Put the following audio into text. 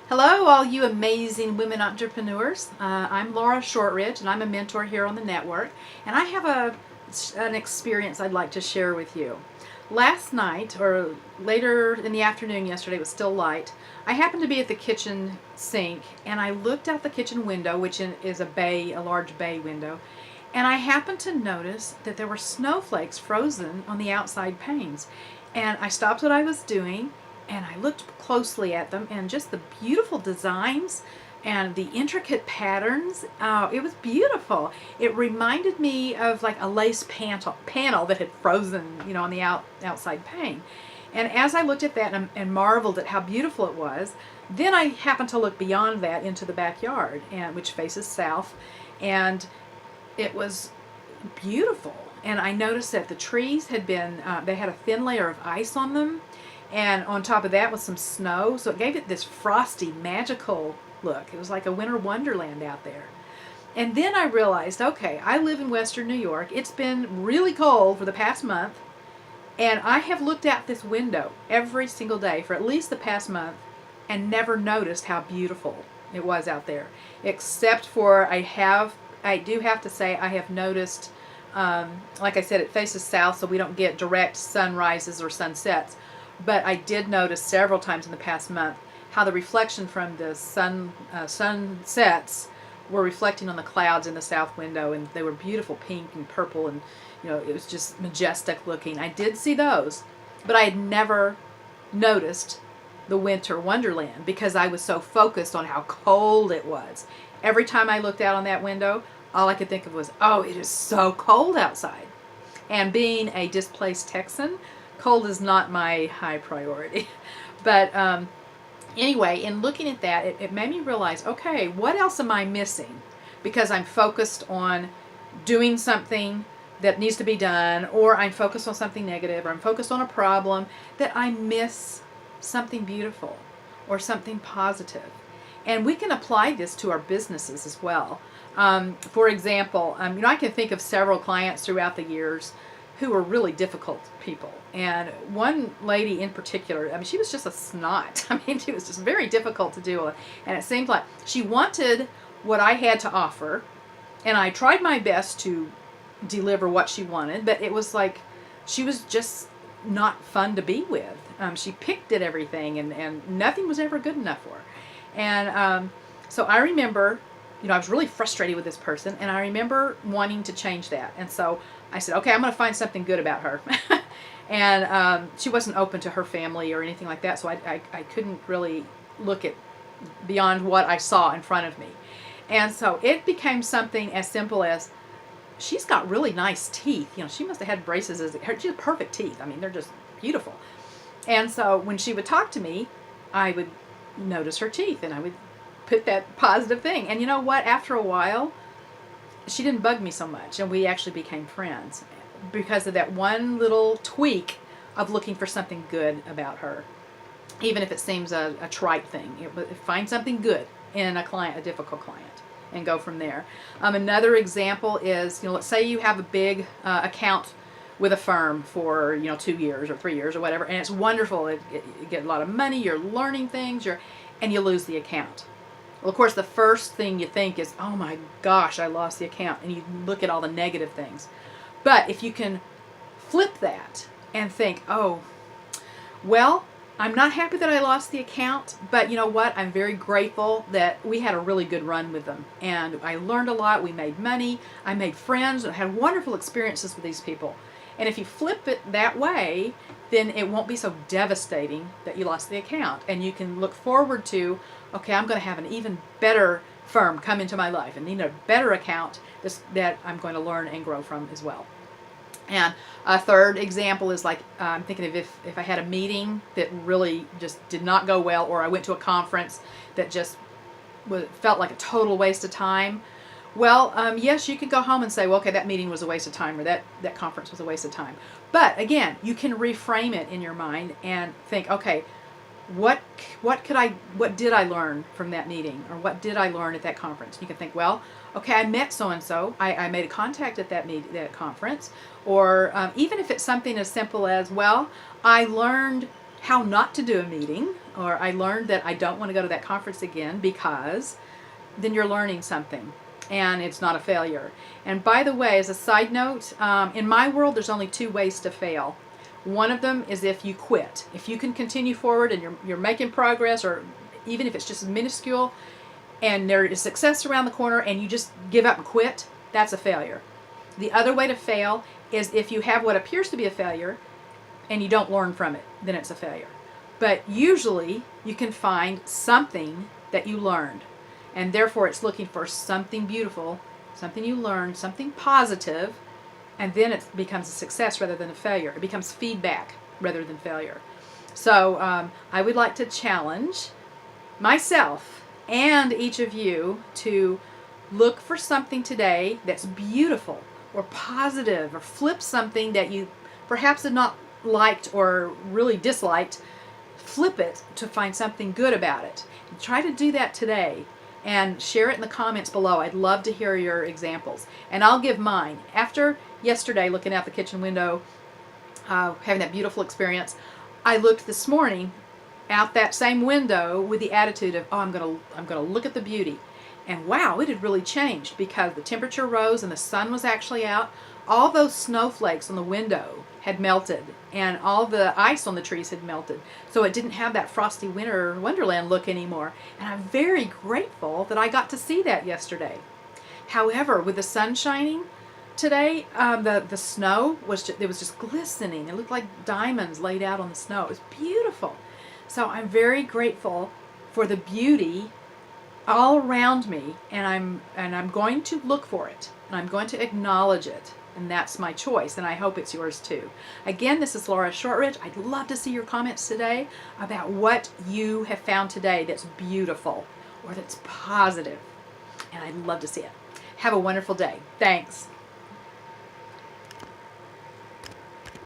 Hello, all you amazing women entrepreneurs. I'm Laura Shortridge, and I'm a mentor here on the network. And I have an experience I'd like to share with you. Last night, or later in the afternoon yesterday, it was still light, I happened to be at the kitchen sink, and I looked out the kitchen window, which is a large bay window, and I happened to notice that there were snowflakes frozen on the outside panes. And I stopped what I was doing and I looked closely at them, and just the beautiful designs and the intricate patterns. It was beautiful. It reminded me of like a lace panel that had frozen, on the outside pane. And as I looked at that and marveled at how beautiful it was, then I happened to look beyond that into the backyard, which faces south, and it was beautiful. And I noticed that the trees they had a thin layer of ice on them, and on top of that was some snow, so it gave it this frosty, magical look. It was like a winter wonderland out there. And then I realized, okay, I live in Western New York. It's been really cold for the past month, and I have looked out this window every single day for at least the past month and never noticed how beautiful it was out there. Except for I do have to say I have noticed, like I said, it faces south, so we don't get direct sunrises or sunsets. But I did notice several times in the past month how the reflection from the sunsets were reflecting on the clouds in the south window, and they were beautiful pink and purple, and it was just majestic looking. I did see those, but I had never noticed the winter wonderland because I was so focused on how cold it was. Every time I looked out on that window, all I could think of was, oh, it is so cold outside. And being a displaced Texan, cold is not my high priority. But anyway, in looking at that, it made me realize, okay, what else am I missing? Because I'm focused on doing something that needs to be done, or I'm focused on something negative, or I'm focused on a problem, that I miss something beautiful or something positive. And we can apply this to our businesses as well. For example, I can think of several clients throughout the years who were really difficult people. And one lady in particular, she was just a snot. She was just very difficult to deal with. And it seemed like she wanted what I had to offer, and I tried my best to deliver what she wanted, but it was like she was just not fun to be with. She picked at everything, and nothing was ever good enough for her. And so I remember, I was really frustrated with this person, and I remember wanting to change that. And so I said, okay, I'm going to find something good about her. And she wasn't open to her family or anything like that, so I couldn't really look at beyond what I saw in front of me. And so it became something as simple as, she's got really nice teeth. She must have had braces. She has perfect teeth. They're just beautiful. And so when she would talk to me, I would notice her teeth, and I would put that positive thing. And you know what? After a while, she didn't bug me so much, and we actually became friends because of that one little tweak of looking for something good about her, even if it seems a trite thing. Find something good in a difficult client, and go from there. Another example is, let's say you have a big account with a firm for 2 years or 3 years or whatever, and it's wonderful. You get a lot of money, you're learning things, and you lose the account. Well, of course, the first thing you think is, oh my gosh, I lost the account, and you look at all the negative things. But if you can flip that and think, oh, well, I'm not happy that I lost the account, but you know what? I'm very grateful that we had a really good run with them, and I learned a lot. We made money. I made friends. I had wonderful experiences with these people. And if you flip it that way, then it won't be so devastating that you lost the account. And you can look forward to, okay, I'm going to have an even better firm come into my life and need a better account that I'm going to learn and grow from as well. And a third example is like, I'm thinking of if I had a meeting that really just did not go well, or I went to a conference that just felt like a total waste of time. Well, yes, you could go home and say, well, okay, that meeting was a waste of time, or that conference was a waste of time. But again, you can reframe it in your mind and think, okay, what did I learn from that meeting, or what did I learn at that conference? You can think, well, okay, I met so-and-so, I made a contact at that conference, or even if it's something as simple as, well, I learned how not to do a meeting, or I learned that I don't want to go to that conference again, because then you're learning something and it's not a failure. And by the way, as a side note, in my world, there's only two ways to fail. One of them is if you quit. If you can continue forward and you're making progress, or even if it's just minuscule, and there is success around the corner and you just give up and quit, that's a failure. The other way to fail is if you have what appears to be a failure and you don't learn from it, then it's a failure. But usually you can find something that you learned, and therefore it's looking for something beautiful, something you learned, something positive, and then it becomes a success rather than a failure. It becomes feedback rather than failure. So I would like to challenge myself and each of you to look for something today that's beautiful or positive, or flip something that you perhaps have not liked or really disliked. Flip it to find something good about it. And try to do that today and share it in the comments below. I'd love to hear your examples, and I'll give mine. After yesterday looking out the kitchen window, having that beautiful experience, I looked this morning out that same window with the attitude of, oh, I'm gonna look at the beauty. And wow, it had really changed, because the temperature rose and the sun was actually out. All those snowflakes on the window had melted, and all the ice on the trees had melted. So it didn't have that frosty winter wonderland look anymore. And I'm very grateful that I got to see that yesterday. However, with the sun shining today, the snow was just glistening. It looked like diamonds laid out on the snow. It was beautiful. So I'm very grateful for the beauty all around me, and I'm going to look for it, and I'm going to acknowledge it, and that's my choice, and I hope it's yours too. Again, this is Laura Shortridge. I'd love to see your comments today about what you have found today that's beautiful or that's positive, and I'd love to see it. Have a wonderful day. Thanks.